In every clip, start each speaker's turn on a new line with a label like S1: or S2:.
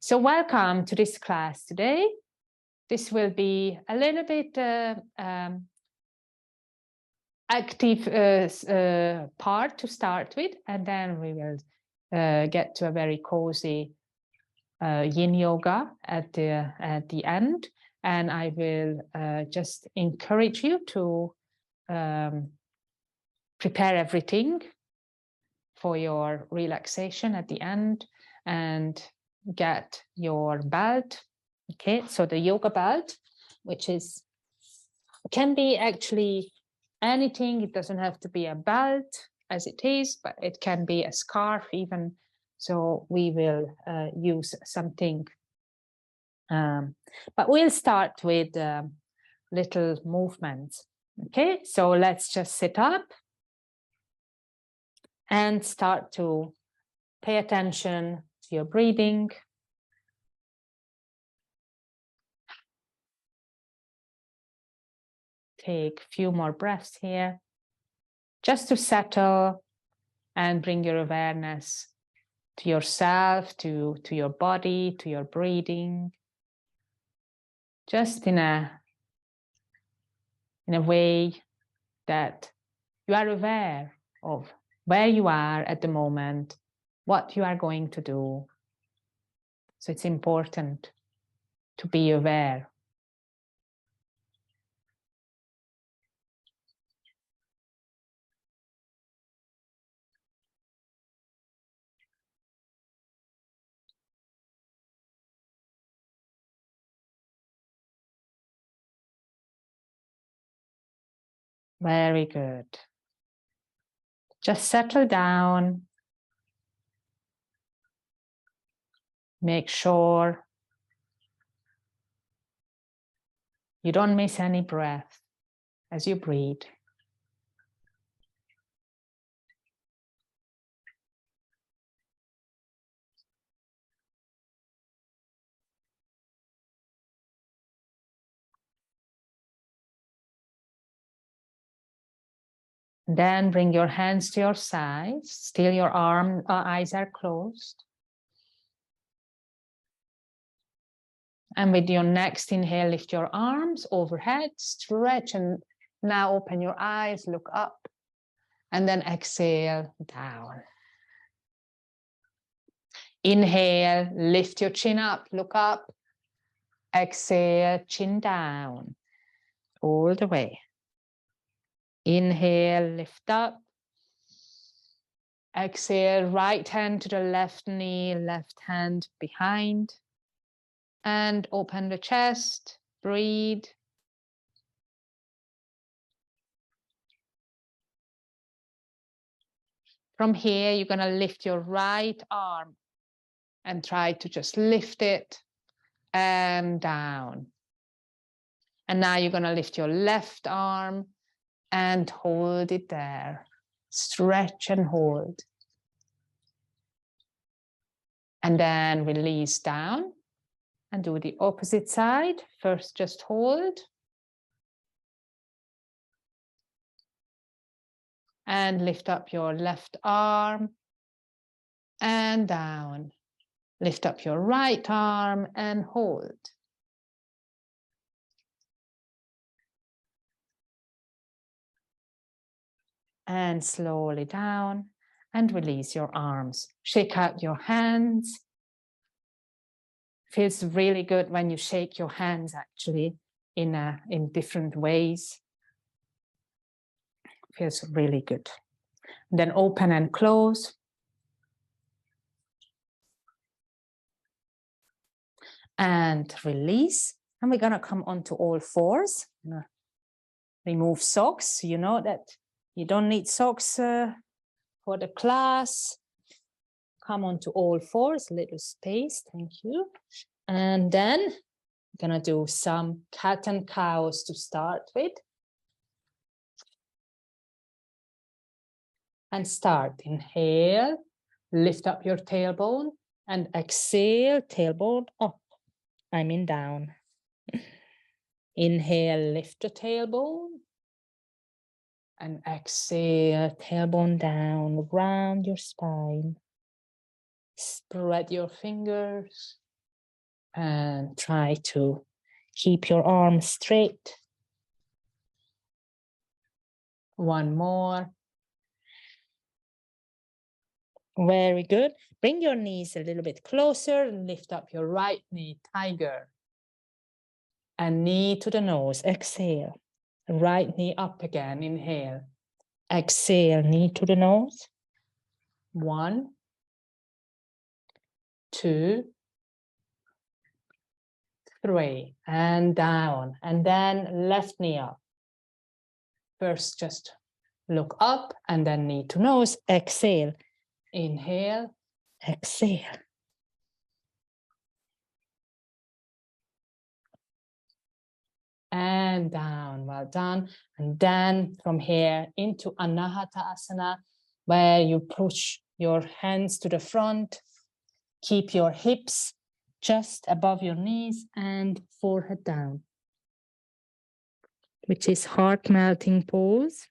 S1: So welcome to this class today. This will be a little bit active part to start with, and then we will get to a very cozy yin yoga at the end. And I will just encourage you to prepare everything for your relaxation at the end and get your belt. Okay, so the yoga belt, which can be actually anything. It doesn't have to be a belt as it is, but it can be a scarf even. So we will use something, but we'll start with little movements. Okay, so let's just sit up and start to pay attention to your breathing. Take a few more breaths here, just to settle and bring your awareness to yourself, to your body, to your breathing, just in a way that you are aware of where you are at the moment, what you are going to do. So it's important to be aware. Very good. Just settle down. Make sure you don't miss any breath as you breathe. Then bring your hands to your sides. Still your eyes are closed. And with your next inhale, lift your arms overhead, stretch, and now open your eyes, look up, and then exhale down. Inhale, lift your chin up, look up. Exhale, chin down, all the way. Inhale, lift up. Exhale, right hand to the left knee, left hand behind. And open the chest, breathe. From here, you're going to lift your right arm and try to just lift it and down. And now you're going to lift your left arm and hold it there. Stretch and hold. And then release down and do the opposite side. First, just hold. And lift up your left arm and down. Lift up your right arm and hold. And slowly down and release your arms. Shake out your hands. Feels really good when you shake your hands actually in different ways. Feels really good. Then open and close. And release. And we're gonna come onto all fours. Remove socks. You know that you don't need socks for the class. Come onto all fours, a little space, thank you. And then I'm gonna do some cat and cows to start with. And start, inhale, lift up your tailbone, and exhale, tailbone up, down. Inhale, lift the tailbone, and exhale, tailbone down, round your spine. Spread your fingers And try to keep your arms straight. One more. Very good. Bring your knees a little bit closer and lift up your right knee, tiger. And knee to the nose, exhale. Right knee up again, inhale. Exhale, knee to the nose. 1, 2, 3, and down. And then left knee up. First, just look up and then knee to nose, exhale. Inhale, exhale. And down, well done. And then from here into Anahata Asana, where you push your hands to the front, keep your hips just above your knees and forehead down, which is heart melting pose.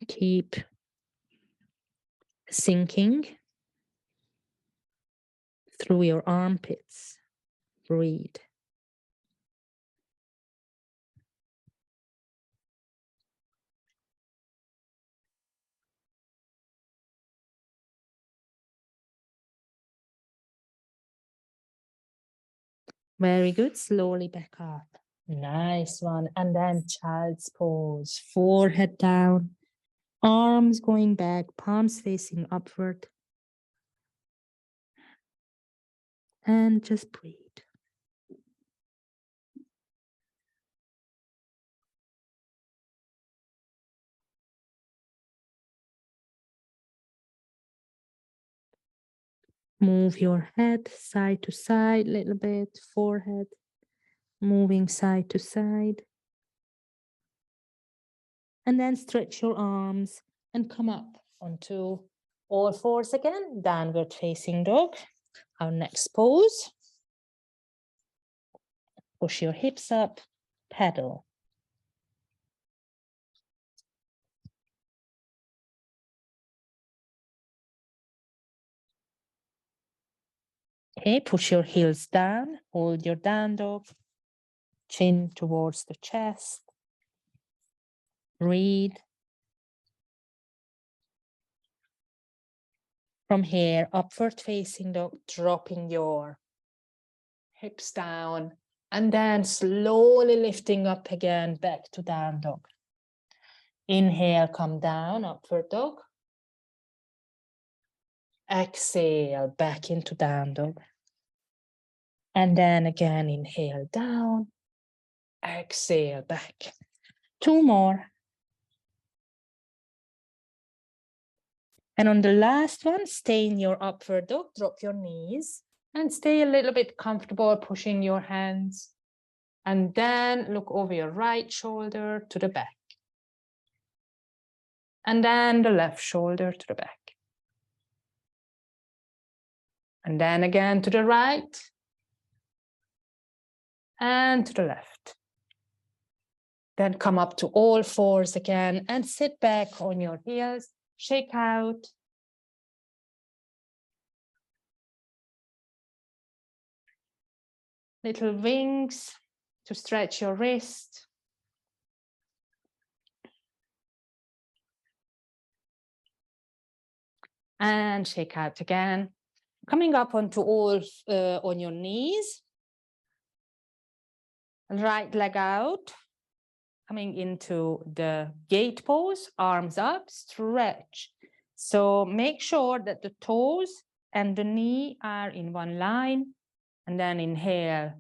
S1: Keep sinking through your armpits. Breathe. Very good. Slowly back up. Nice one. And then child's pose. Forehead down. Arms going back. Palms facing upward. And just breathe. Move your head side to side a little bit. Forehead moving side to side. And then stretch your arms and come up onto all fours again. Downward facing dog. Our next pose. Push your hips up. Paddle. Okay, push your heels down. Hold your down dog. Chin towards the chest. Breathe. From here, upward facing dog, dropping your hips down and then slowly lifting up again back to down dog. Inhale, come down, upward dog. Exhale, back into down dog. And then again, inhale down. Exhale, back. 2 more. And on the last one, stay in your upward dog, drop your knees and stay a little bit comfortable pushing your hands. And then look over your right shoulder to the back. And then the left shoulder to the back. And then again to the right. And to the left. Then come up to all fours again and sit back on your heels. Shake out. Little wings to stretch your wrist. And shake out again. Coming up onto all on your knees. Right leg out. Coming into the gate pose, arms up, stretch. So make sure that the toes and the knee are in one line. And then inhale,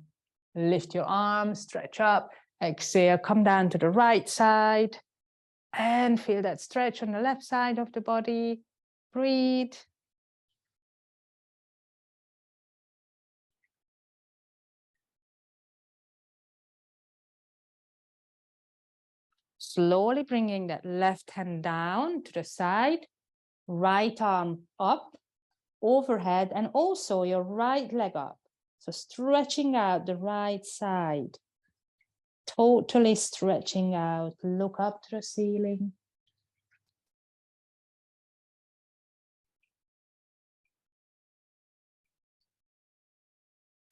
S1: lift your arms, stretch up. Exhale, come down to the right side. And feel that stretch on the left side of the body. Breathe. Slowly bringing that left hand down to the side, right arm up, overhead, and also your right leg up. So stretching out the right side, totally stretching out. Look up to the ceiling.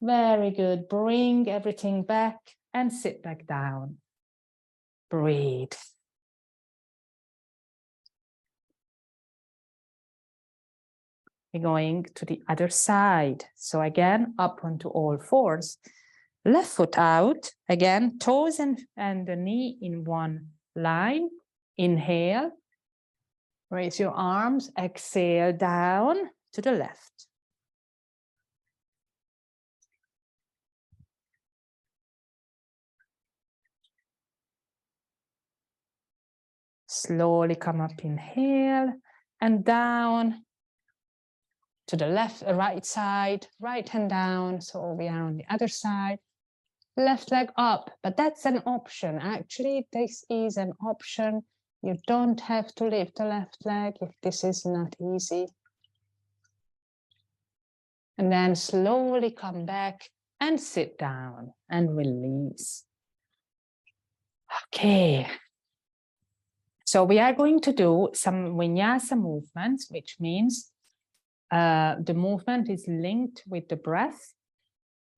S1: Very good. Bring everything back and sit back down. Breathe. We're going to the other side. So again, up onto all fours. Left foot out. Again, toes and the knee in one line. Inhale. Raise your arms. Exhale down to the left. Slowly come up, inhale, and down to the left, right side, right hand down. So we are on the other side. Left leg up, but that's an option. Actually, this is an option. You don't have to lift the left leg if this is not easy. And then slowly come back and sit down and release. Okay. So we are going to do some Vinyasa movements, which means the movement is linked with the breath.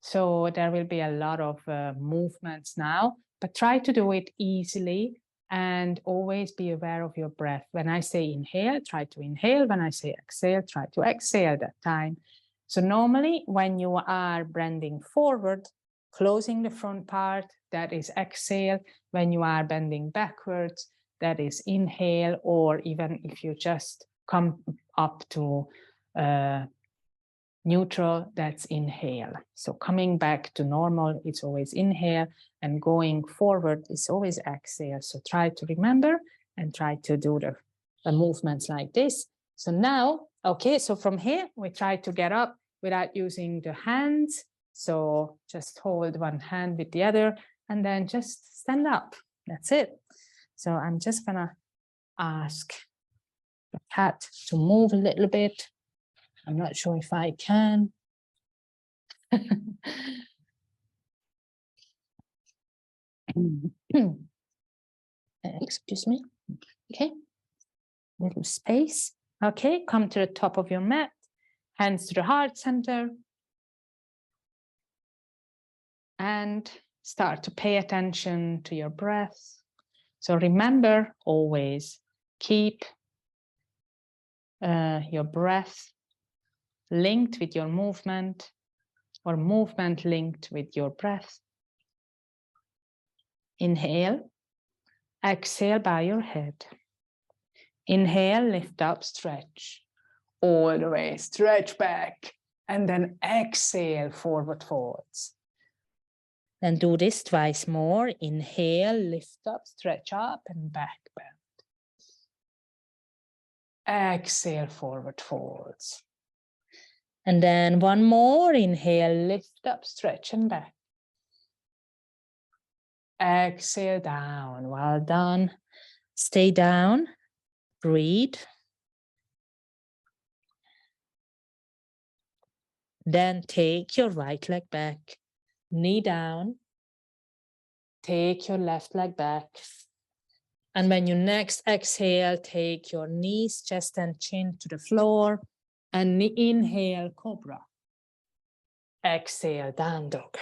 S1: So there will be a lot of movements now, but try to do it easily and always be aware of your breath. When I say inhale, try to inhale. When I say exhale, try to exhale that time. So normally when you are bending forward, closing the front part, that is exhale. When you are bending backwards, that is inhale, or even if you just come up to neutral, that's inhale. So coming back to normal, it's always inhale, and going forward is always exhale. So try to remember and try to do the movements like this. So now, okay, so from here, we try to get up without using the hands. So just hold one hand with the other and then just stand up. That's it. So I'm just gonna ask the cat to move a little bit. I'm not sure if I can. Excuse me. Okay. Little space. Okay, come to the top of your mat. Hands to the heart center. And start to pay attention to your breath. So remember, always keep your breath linked with your movement, or movement linked with your breath. Inhale, exhale, bow your head. Inhale, lift up, stretch. All the way, stretch back. And then exhale, forward folds. Then do this twice more. Inhale, lift up, stretch up, and back bend. Exhale, forward folds. And then one more. Inhale, lift up, stretch, and back. Exhale, down. Well done. Stay down. Breathe. Then take your right leg back. Knee down. Take your left leg back. And when you next exhale, take your knees, chest, and chin to the floor. And inhale, cobra. Exhale, down dog.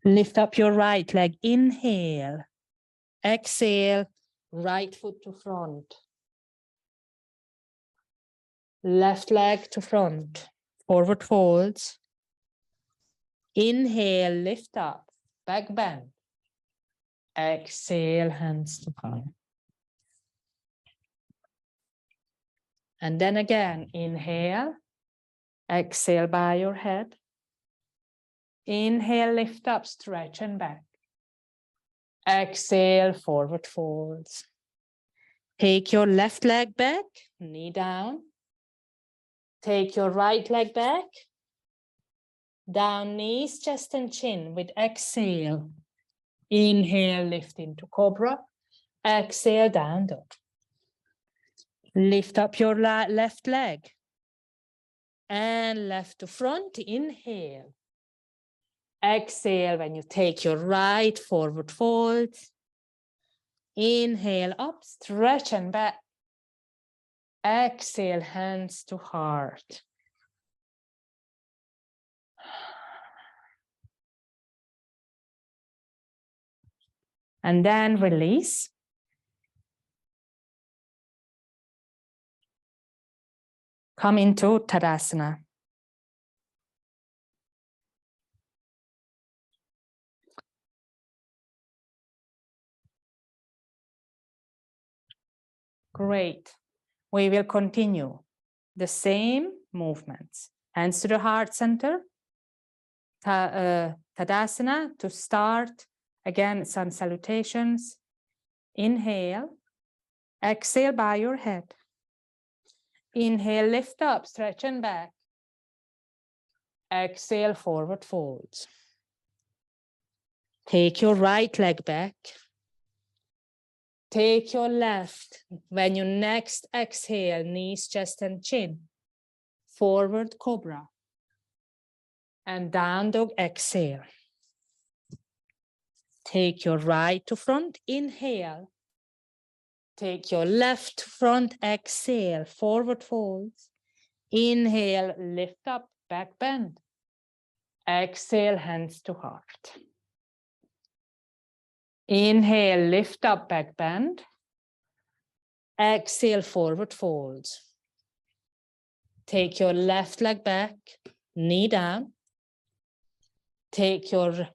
S1: Lift up your right leg. Inhale. Exhale, right foot to front. Left leg to front. Forward folds. Inhale, lift up. Back bend. Exhale, hands to heart. And then again, inhale. Exhale, bow your head. Inhale, lift up, stretch and back. Exhale, forward folds. Take your left leg back, knee down. Take your right leg back. Down, knees, chest and chin with exhale. Inhale, lift into cobra. Exhale, down dog. Lift up your left leg. And left to front, inhale. Exhale when you take your right, forward fold. Inhale up, stretch and back. Exhale, hands to heart. And then release. Come into Tadasana. Great. We will continue the same movements. Hands to the heart center. Tadasana to start. Again, some salutations. Inhale. Exhale by your head. Inhale, lift up, stretch and back. Exhale, forward folds. Take your right leg back. Take your left. When you next exhale, knees, chest, and chin. Forward cobra. And down dog, exhale. Take your right to front, inhale. Take your left to front, exhale, forward folds. Inhale, lift up, back bend. Exhale, hands to heart. Inhale, lift up, back bend. Exhale, forward folds. Take your left leg back, knee down. Take your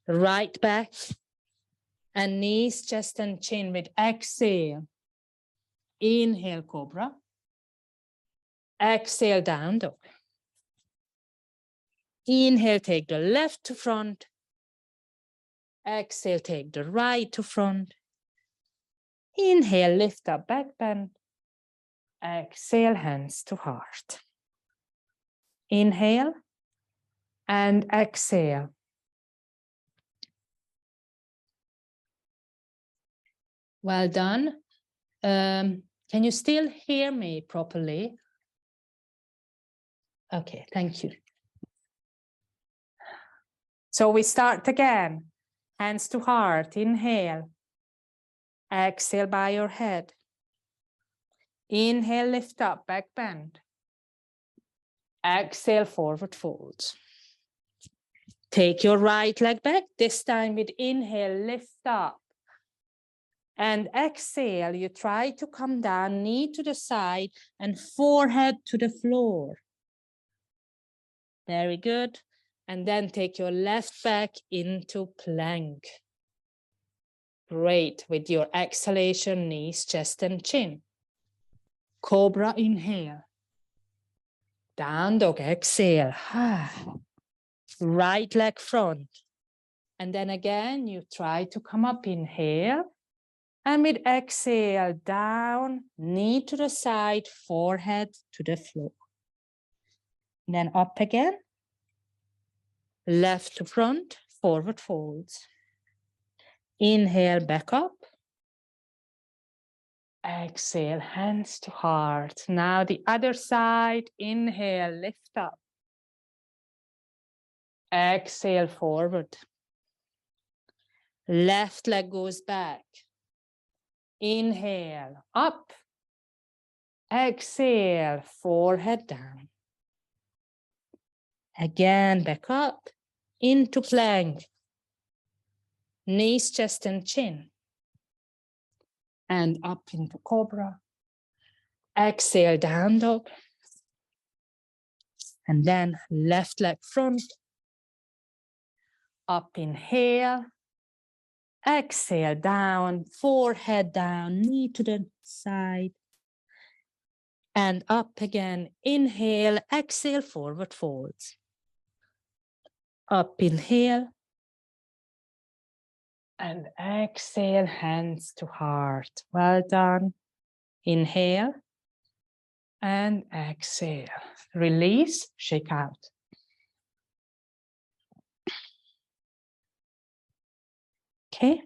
S1: right back and knees, chest and chin with exhale. Inhale, cobra. Exhale, down dog. Inhale, take the left to front. Exhale, take the right to front. Inhale, lift up, back bend. Exhale, hands to heart. Inhale and exhale. Well done. Can you still hear me properly? Okay, thank you. So we start again. Hands to heart, inhale. Exhale by your head. Inhale, lift up, back bend. Exhale, forward folds. Take your right leg back, this time with inhale, lift up. And exhale, you try to come down, knee to the side and forehead to the floor. Very good. And then take your left back into plank. Great. With your exhalation, knees, chest, and chin. Cobra, inhale. Down dog, exhale. Right leg front. And then again, you try to come up, inhale. And with exhale, down, knee to the side, forehead to the floor. And then up again. Left to front, forward folds. Inhale, back up. Exhale, hands to heart. Now the other side. Inhale, lift up. Exhale, forward. Left leg goes back. Inhale, up. Exhale, forehead down. Again, back up. Into plank. Knees, chest, and chin. And up into cobra. Exhale, down dog. And then left leg front. Up, inhale. Exhale, down, forehead down, knee to the side. And up again. Inhale, exhale, forward folds. Up, inhale. And exhale, hands to heart. Well done. Inhale. And exhale. Release, shake out. Okay.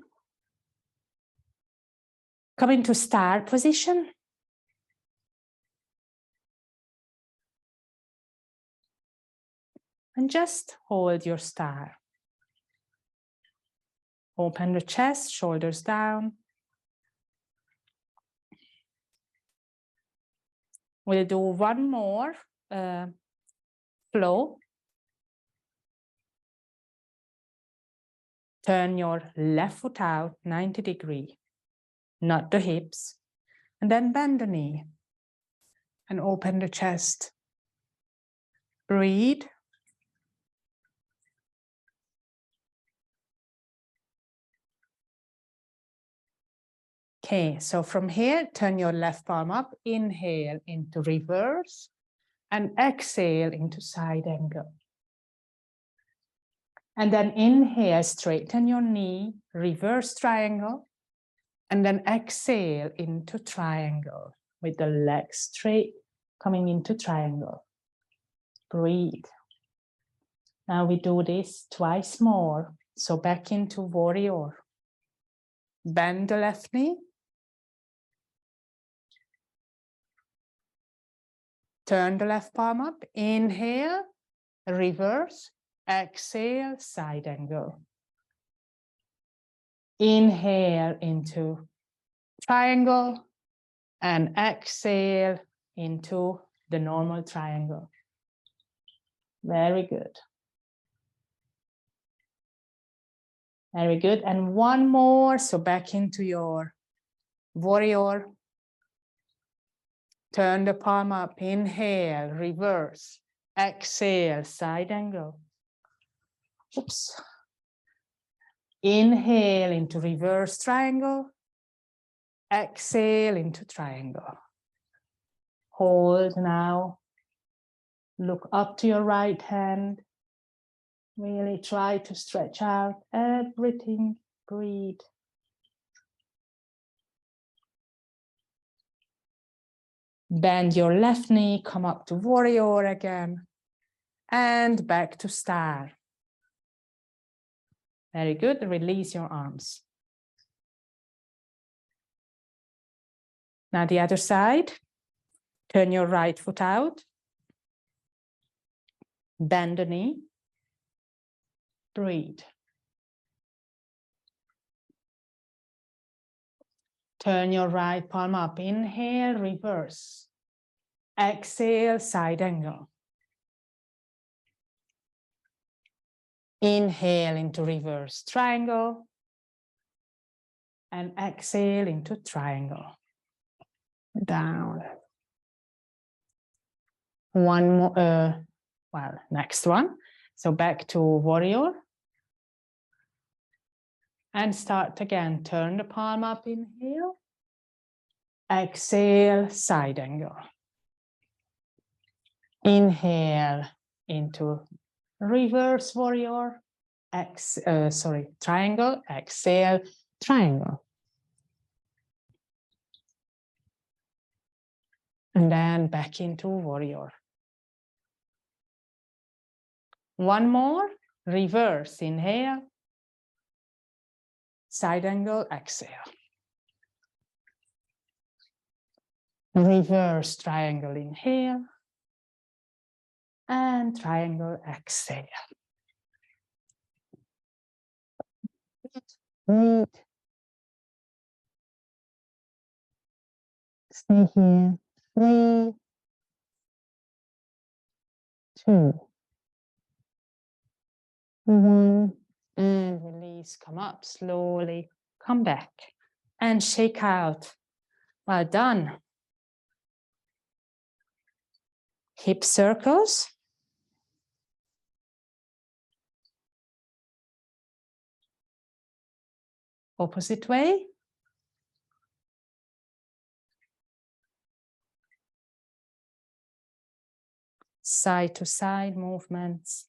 S1: Come into star position. And just hold your star. Open the chest, shoulders down. We'll do one more flow. Turn your left foot out 90 degrees, not the hips, and then bend the knee and open the chest. Breathe. Okay, so from here, turn your left palm up, inhale into reverse, and exhale into side angle. And then inhale, straighten your knee, reverse triangle, and then exhale into triangle with the legs straight coming into triangle. Breathe. Now we do this twice more. So back into warrior. Bend the left knee. Turn the left palm up. Inhale, reverse, exhale, side angle. Inhale into triangle and exhale into the normal triangle. Very good. Very good. And one more. So back into your warrior. Turn the palm up. Inhale, reverse. Exhale, side angle. Oops. Inhale into reverse triangle. Exhale into triangle. Hold now. Look up to your right hand. Really try to stretch out everything. Breathe. Bend your left knee, come up to warrior again, and back to star. Very good. Release your arms. Now the other side. Turn your right foot out. Bend the knee. Breathe. Turn your right palm up. Inhale, reverse. Exhale, side angle. Inhale into reverse triangle. And exhale into triangle. Down. One more, next one. So back to warrior. And start again. Turn the palm up, inhale. Exhale, side angle. Inhale into reverse warrior. Triangle. Exhale, triangle. And then back into warrior. One more. Reverse, inhale. Side angle, exhale. Reverse triangle, inhale. And triangle, exhale. Breathe. Stay here. 3, 2, 1. And release. Come up slowly. Come back. And shake out. Well done. Hip circles. Opposite way. Side to side movements.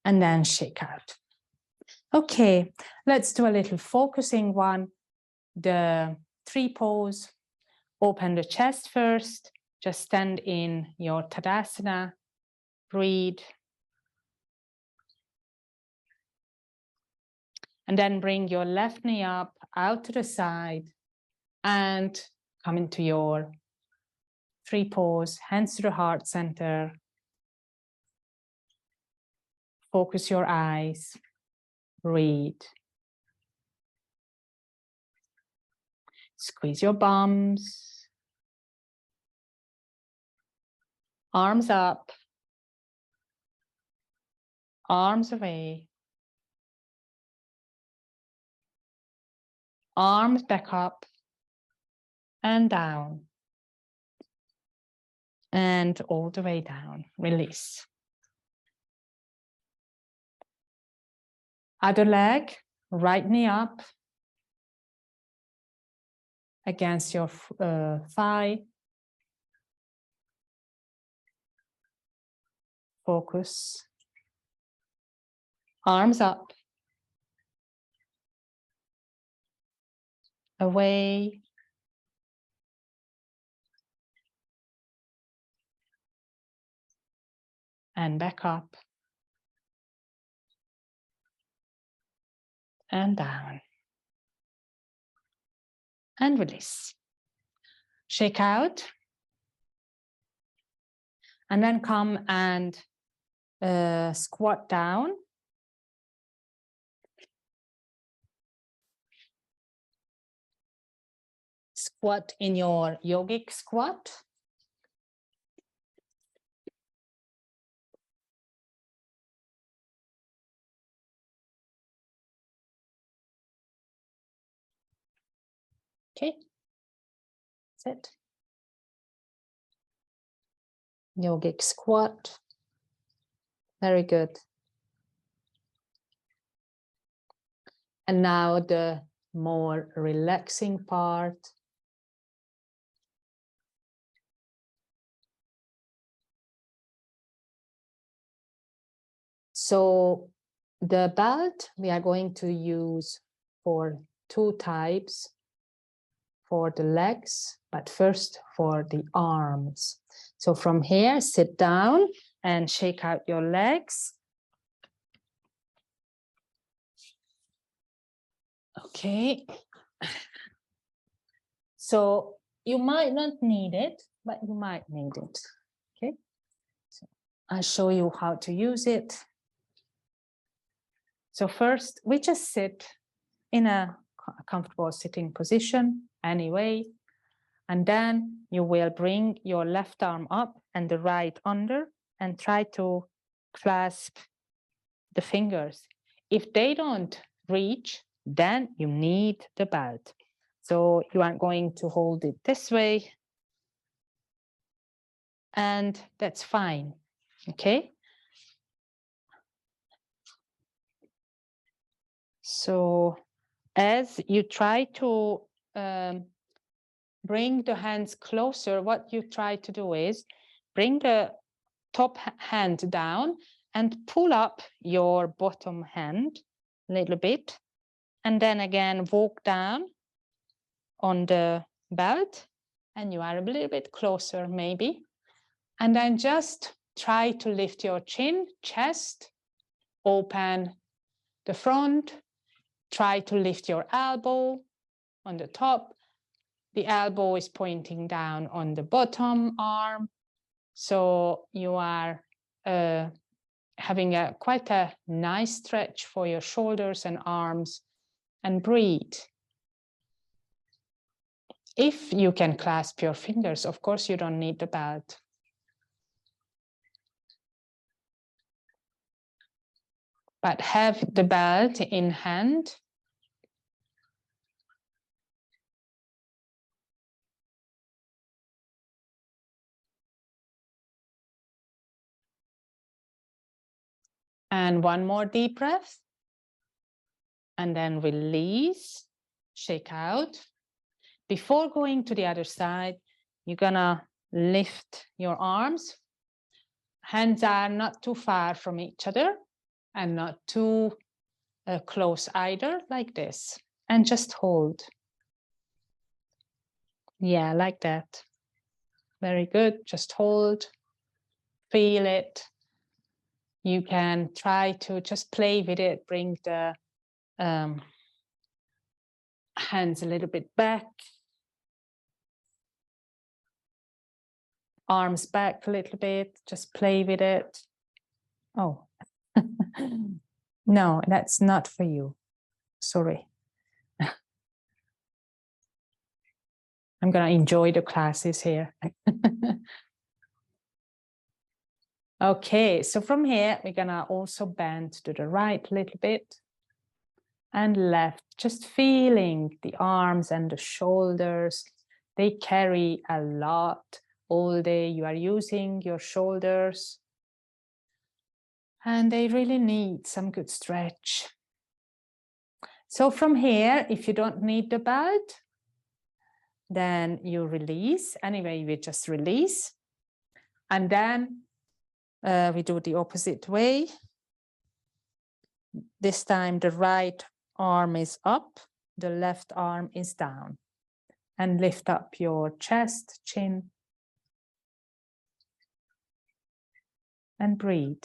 S1: And then shake out. Okay, let's do a little focusing one. The 3 pose. Open the chest first. Just stand in your Tadasana. Breathe. And then bring your left knee up, out to the side, and come into your 3 pose. Hands to the heart center. Focus your eyes. Breathe. Squeeze your bums. Arms up. arms away, arms back up and down, and all the way down, release. Other leg, right knee up against your thigh. Focus. Arms up. Away. And back up. And down. And release. Shake out. And then come and squat down. Squat in your yogic squat. Okay. That's it. Yogic squat. Very good. And now the more relaxing part. So the belt we are going to use for two types, for the legs, but first for the arms. So from here, sit down and shake out your legs. Okay. So you might not need it, but you might need it. Okay. So I'll show you how to use it. So first, we just sit in a comfortable sitting position anyway, and then you will bring your left arm up and the right under and try to clasp the fingers. If they don't reach, then you need the belt. So you are going to hold it this way, and that's fine, okay? So as you try to bring the hands closer, what you try to do is bring the top hand down and pull up your bottom hand a little bit. And then again, walk down on the belt, and you are a little bit closer maybe. And then just try to lift your chin, chest, open the front, try to lift your elbow on the top. The elbow is pointing down on the bottom arm. So you are having quite a nice stretch for your shoulders and arms, and breathe. If you can clasp your fingers, of course, you don't need the belt. But have the belt in hand. And one more deep breath. And then release, shake out. Before going to the other side, you're gonna lift your arms. Hands are not too far from each other and not too close either, like this. And just hold. Yeah, like that. Very good. Just hold. Feel it. You can try to just play with it. Bring the hands a little bit back. Arms back a little bit. Just play with it. Oh. No, that's not for you. Sorry. I'm going to enjoy the classes here. Okay, so from here, we're gonna also bend to the right a little bit and left, just feeling the arms and the shoulders. They carry a lot all day. You are using your shoulders and they really need some good stretch. So from here, if you don't need the belt, then you release. Anyway, we just release. And then we do the opposite way. This time the right arm is up, the left arm is down. And lift up your chest, chin, and breathe.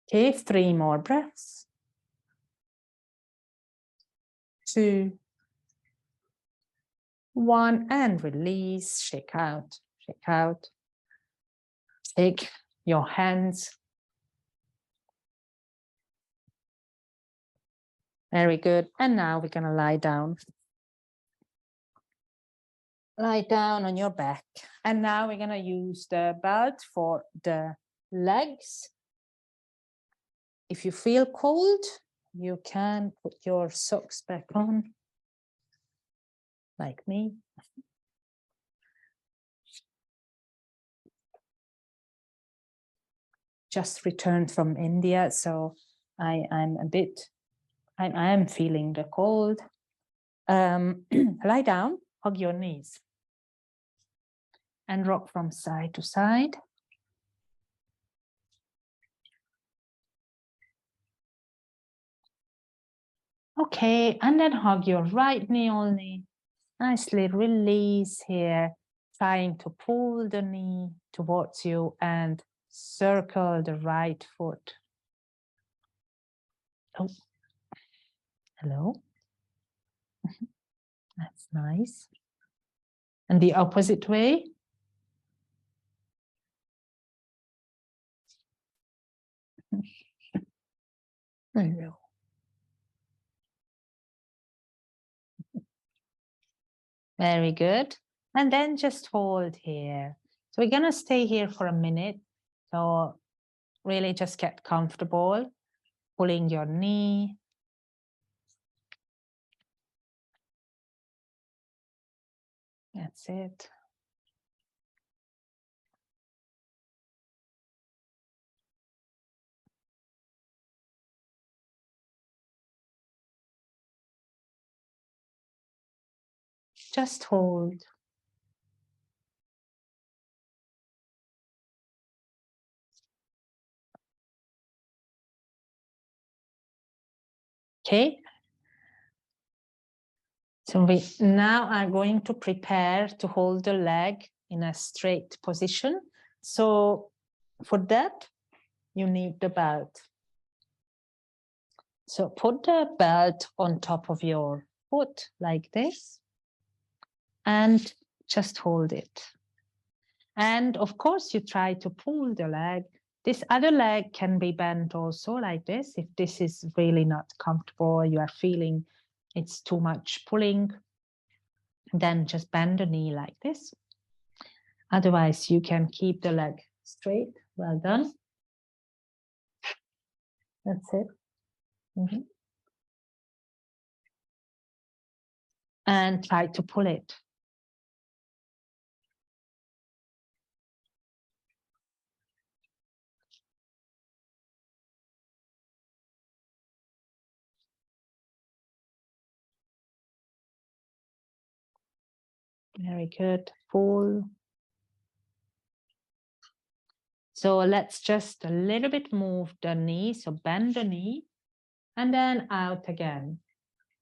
S1: Okay, 3 more breaths. 2, 1, and release, shake out, shake out. Take your hands. Very good. And now we're gonna lie down. Lie down on your back. And now we're gonna use the belt for the legs. If you feel cold, you can put your socks back on, like me. Just returned from India, so I am feeling the cold. Lie down, hug your knees, and rock from side to side. Okay, and then hug your right knee only. Nicely release here, trying to pull the knee towards you and circle the right foot. Oh, hello. That's nice. And the opposite way. Hello. Very good. And then just hold here. So we're gonna stay here for a minute. So really just get comfortable, pulling your knee. That's it. Just hold. Okay. So we now are going to prepare to hold the leg in a straight position. So for that, you need the belt. So put the belt on top of your foot like this and just hold it. And of course, you try to pull the leg. This other leg can be bent also like this. If this is really not comfortable, you are feeling it's too much pulling, then just bend the knee like this. Otherwise, you can keep the leg straight. Well done. That's it. And try to pull it. Very good. Pull. So let's just a little bit move the knee. So bend the knee and then out again.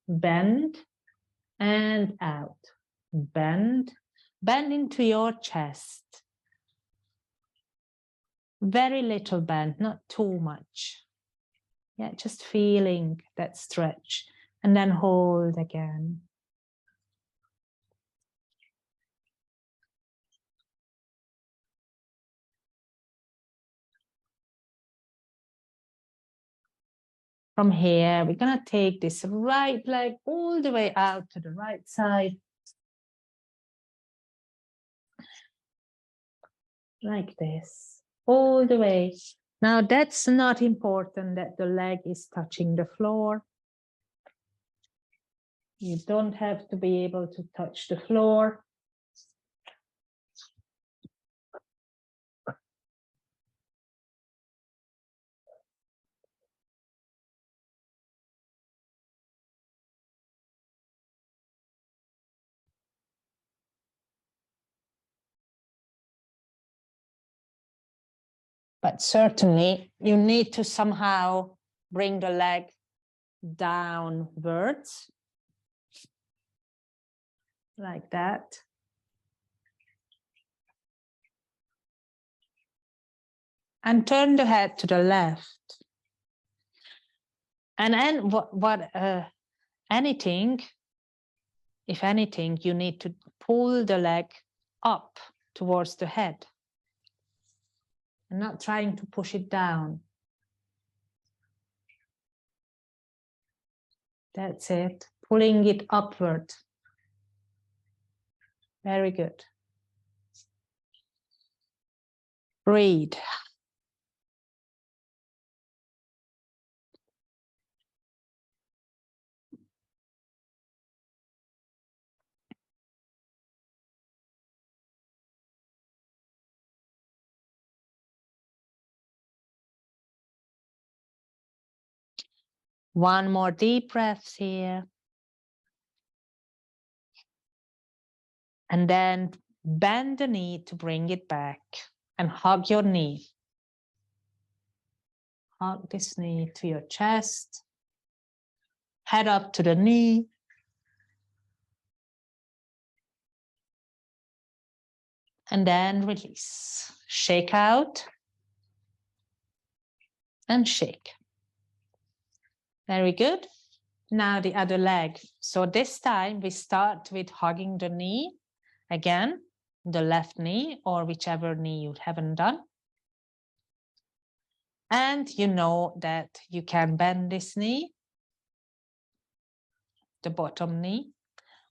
S1: Bend and out. Bend. Bend into your chest. Very little bend, not too much. Yeah, just feeling that stretch. And then hold again. From here, we're going to take this right leg all the way out to the right side. Like this, all the way. Now that's not important that the leg is touching the floor. You don't have to be able to touch the floor. But certainly you need to somehow bring the leg downwards, like that. And turn the head to the left. And then if anything, you need to pull the leg up towards the head. And not trying to push it down. That's it. Pulling it upward. Very good. Breathe. One more deep breath here. And then bend the knee to bring it back and hug your knee. Hug this knee to your chest. Head up to the knee. And then release. Shake out and shake. Very good. Now the other leg. So this time we start with hugging the knee. Again, the left knee or whichever knee you haven't done. And you know that you can bend this knee, the bottom knee,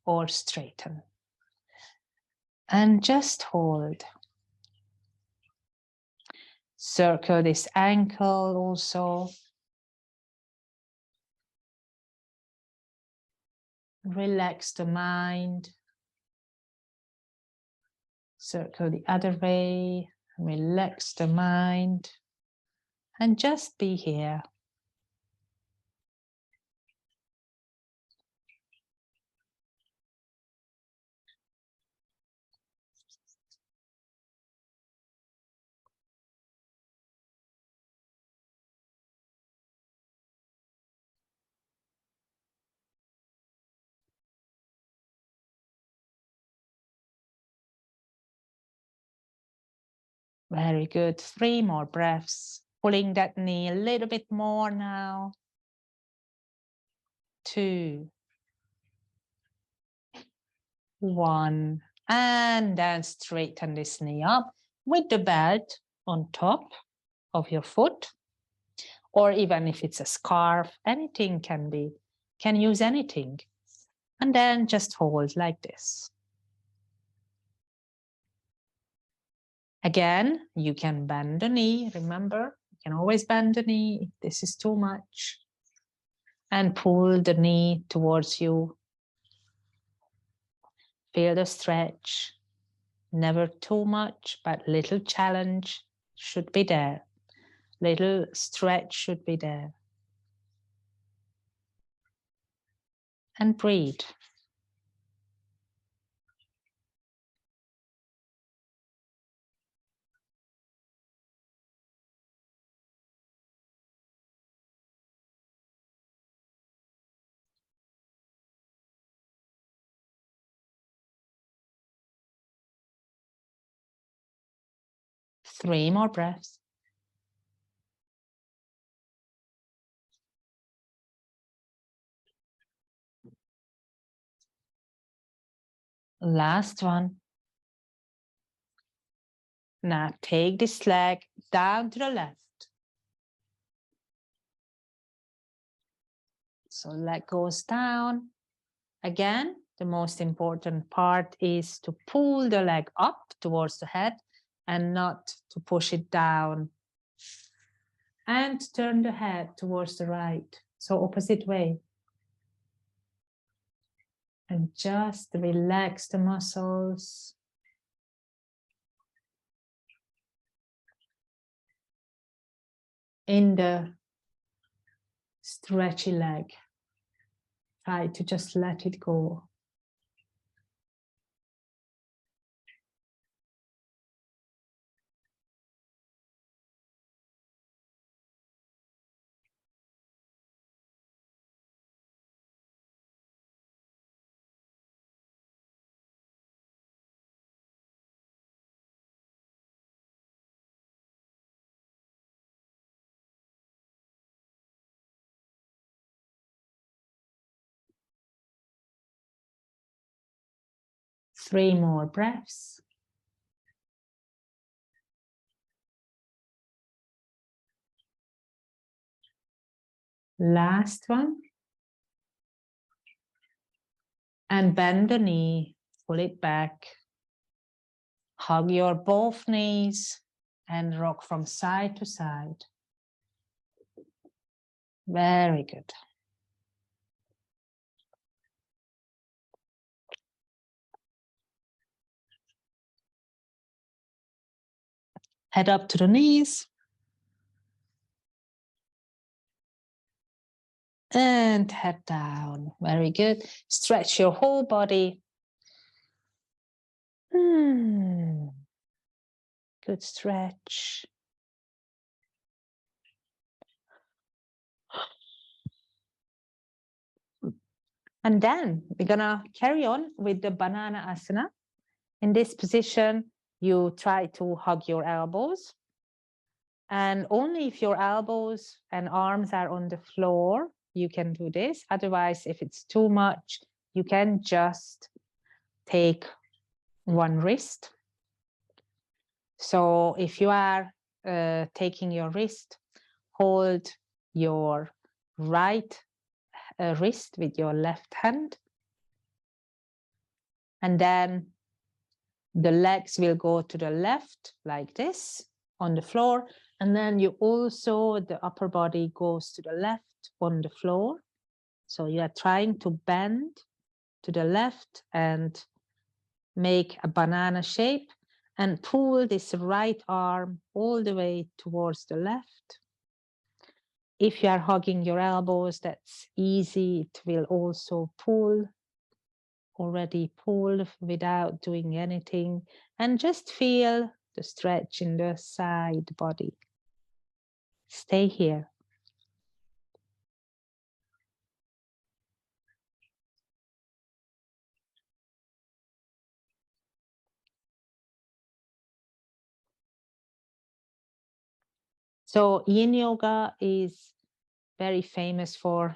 S1: or straighten. And just hold. Circle this ankle also. Relax the mind. Circle the other way. Relax the mind. And just be here. Very good. 3 more breaths. Pulling that knee a little bit more now. 2, 1. And then straighten this knee up with the belt on top of your foot. Or even if it's a scarf, anything can use anything. And then just hold like this. Again, you can bend the knee. Remember, you can always bend the knee if this is too much. And pull the knee towards you. Feel the stretch. Never too much, but little challenge should be there. Little stretch should be there. And breathe. Three more breaths. Last one. Now take this leg down to the left. So leg goes down. Again, the most important part is to pull the leg up towards the head and not to push it down. And turn the head towards the right, so opposite way. And just relax the muscles. In the stretchy leg. Try to just let it go. Three more breaths. Last one. And bend the knee, pull it back. Hug your both knees and rock from side to side. Very good. Head up to the knees. And head down. Very good. Stretch your whole body. Good stretch. And then we're gonna carry on with the banana asana. In this position, you try to hug your elbows. And only if your elbows and arms are on the floor, you can do this. Otherwise, if it's too much, you can just take one wrist. So if you are taking your wrist, hold your right wrist with your left hand. And then the legs will go to the left like this on the floor. And then you also, the upper body goes to the left on the floor. So you are trying to bend to the left and make a banana shape and pull this right arm all the way towards the left. If you are hugging your elbows, that's easy. It will also pull, already pull without doing anything, and just feel the stretch in the side body. Stay here. So yin yoga is very famous for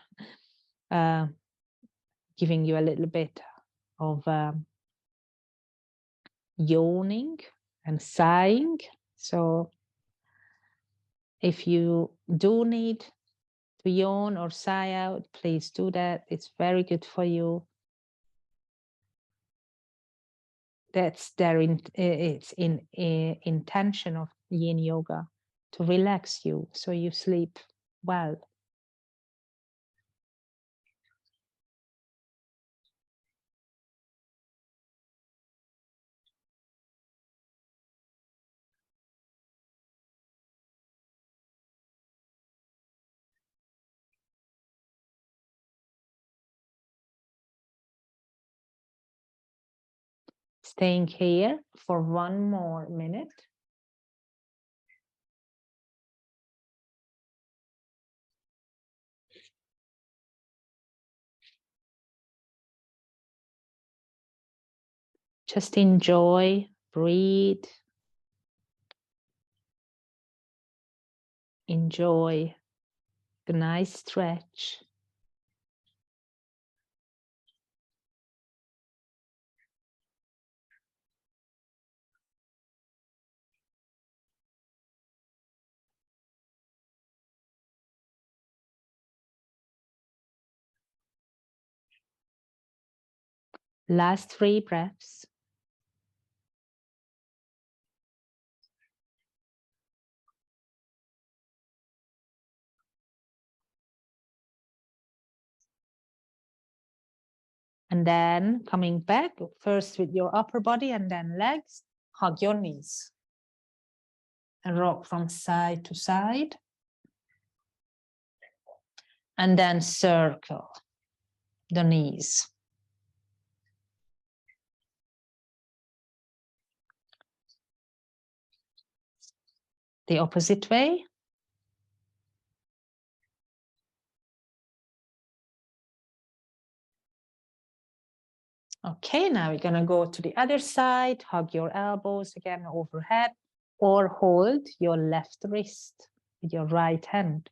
S1: giving you a little bit of yawning and sighing. So if you do need to yawn or sigh out, please do that. It's very good for you. That's their intention of yin yoga, to relax you so you sleep well. Staying here for one more minute. Just enjoy, breathe. Enjoy the nice stretch. Last 3 breaths. And then coming back, first with your upper body and then legs, hug your knees. And rock from side to side. And then circle the knees. The opposite way. Okay, now we're gonna go to the other side, hug your elbows again overhead, or hold your left wrist with your right hand.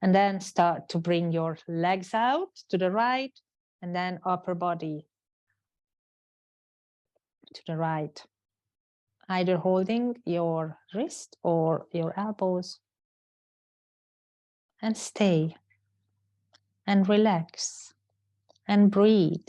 S1: And then start to bring your legs out to the right, and then upper body to the right. Either holding your wrist or your elbows. And stay, and relax, and breathe.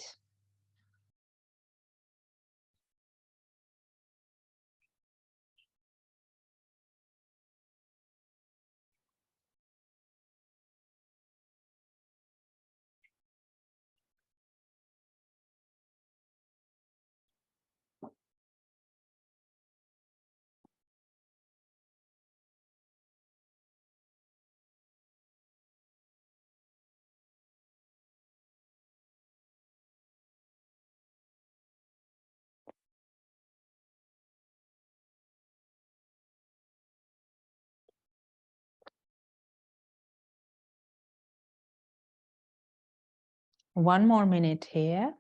S1: One more minute here.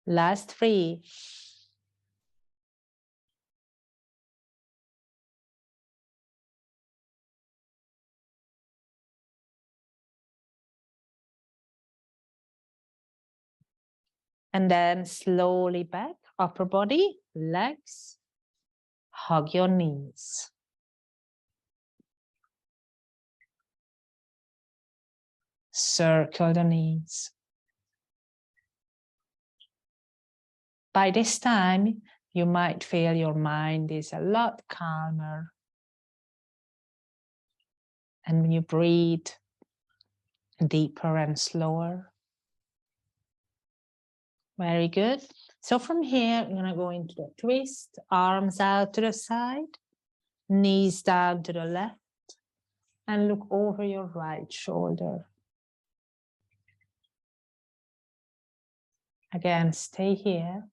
S1: Last 3. And then slowly back, upper body, legs, hug your knees. Circle the knees. By this time, you might feel your mind is a lot calmer. And when you breathe deeper and slower. Very good. So from here, I'm going to go into the twist, arms out to the side, knees down to the left, and look over your right shoulder. Again, stay here.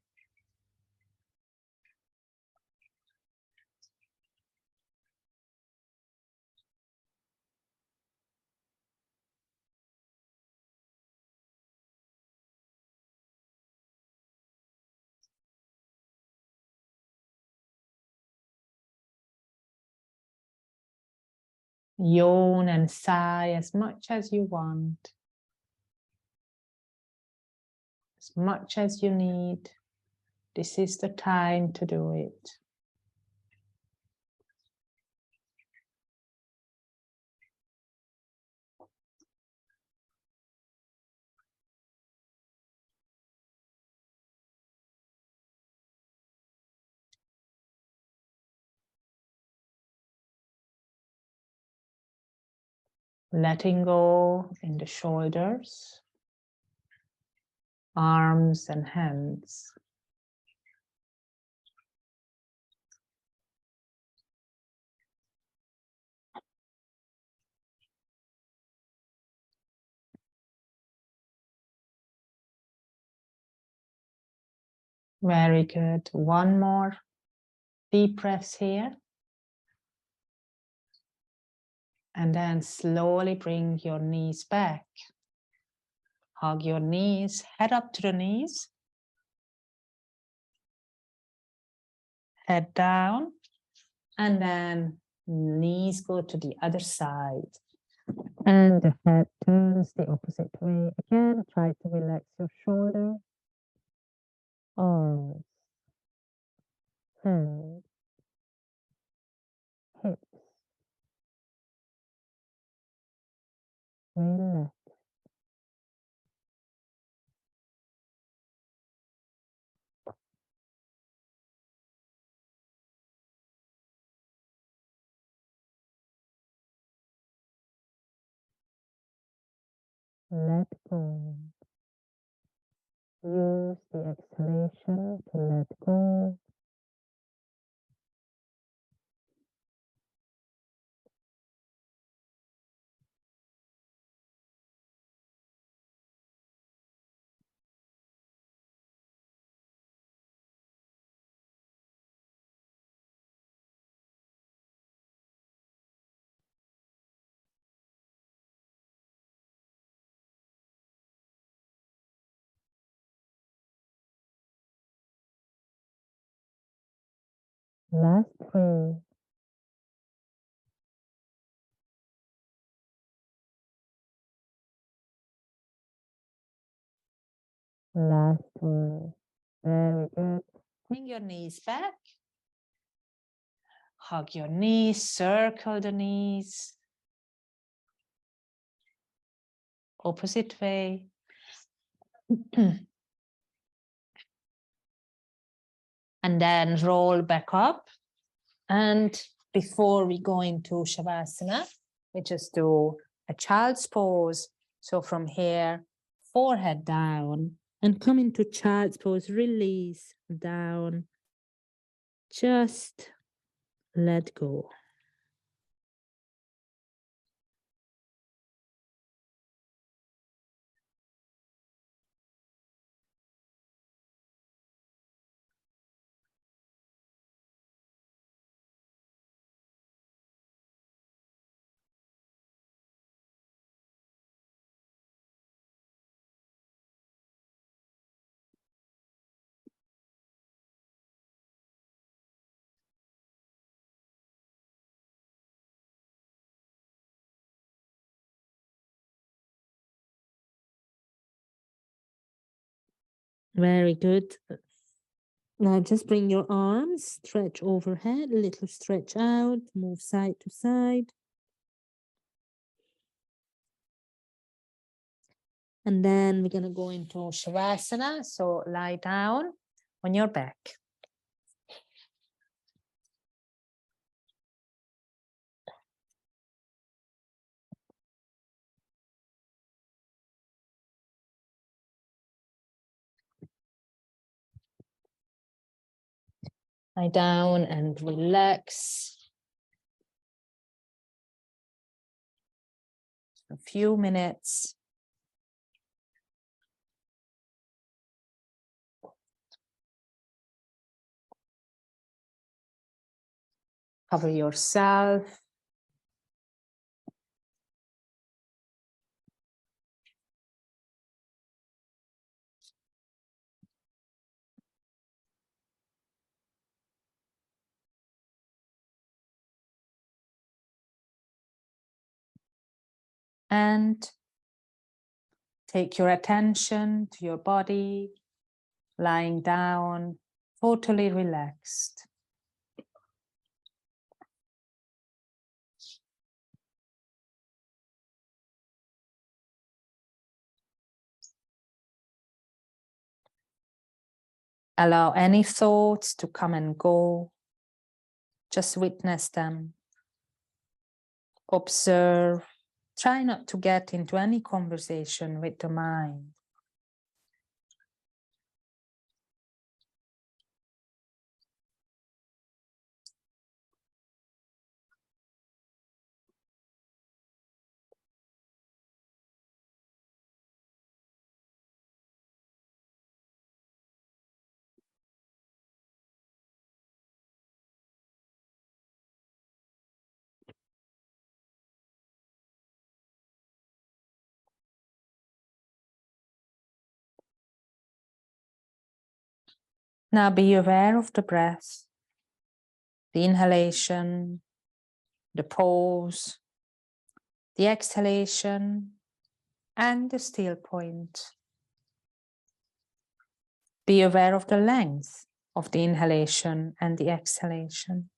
S1: Yawn and sigh as much as you want, as much as you need. This is the time to do it. Letting go in the shoulders, arms and hands. Very good. One more deep breath here. And then slowly bring your knees back. Hug your knees, head up to the knees. Head down. And then knees go to the other side. And the head turns the opposite way. Again, try to relax your shoulder, arms, hands, hips. Relax. Let go. Use the exhalation to let go. Last three. Last one. Very good. Bring your knees back. Hug your knees, circle the knees. Opposite way. And then roll back up. And before we go into Shavasana, we just do a child's pose. So from here, forehead down and come into child's pose, release down. Just let go. Very good. Now just bring your arms, stretch overhead, a little stretch out, move side to side. And then we're going to go into Shavasana. So lie down on your back. Lie down and relax. A few minutes. Cover yourself. And take your attention to your body, lying down, totally relaxed. Allow any thoughts to come and go. Just witness them. Observe. Try not to get into any conversation with the mind. Now be aware of the breath, the inhalation, the pause, the exhalation, and the still point. Be aware of the length of the inhalation and the exhalation.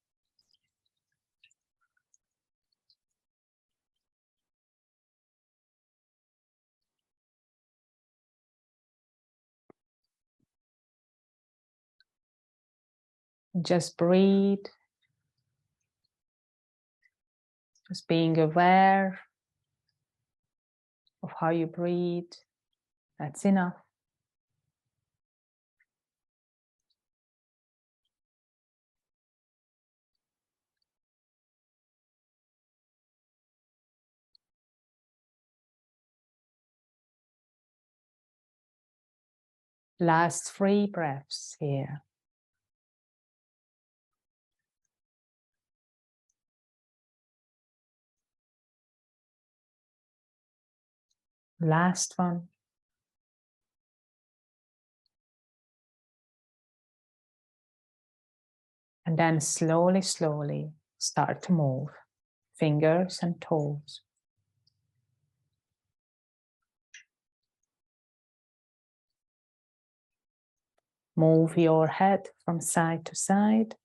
S1: Just breathe. Just being aware of how you breathe. That's enough. Last 3 breaths here. Last one. And then slowly, slowly start to move fingers and toes. Move your head from side to side.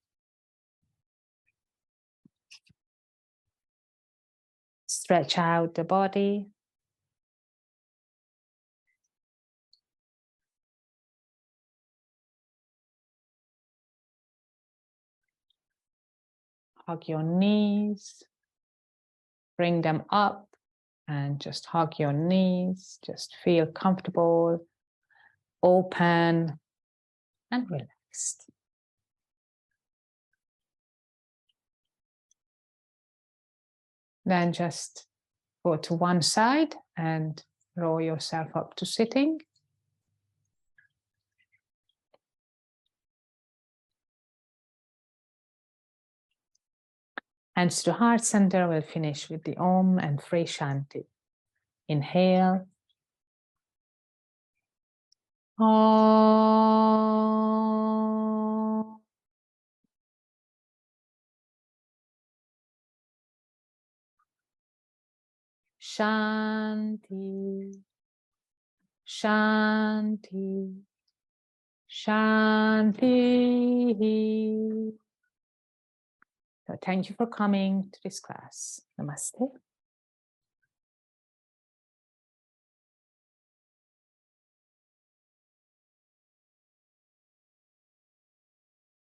S1: Stretch out the body. Hug your knees. Bring them up and just hug your knees. Just feel comfortable, open, and relaxed. Then just go to one side and roll yourself up to sitting. Hands to heart center. We'll finish with the Om and 3 Shanti. Inhale. Om. Shanti. Shanti. Shanti. So thank you for coming to this class. Namaste.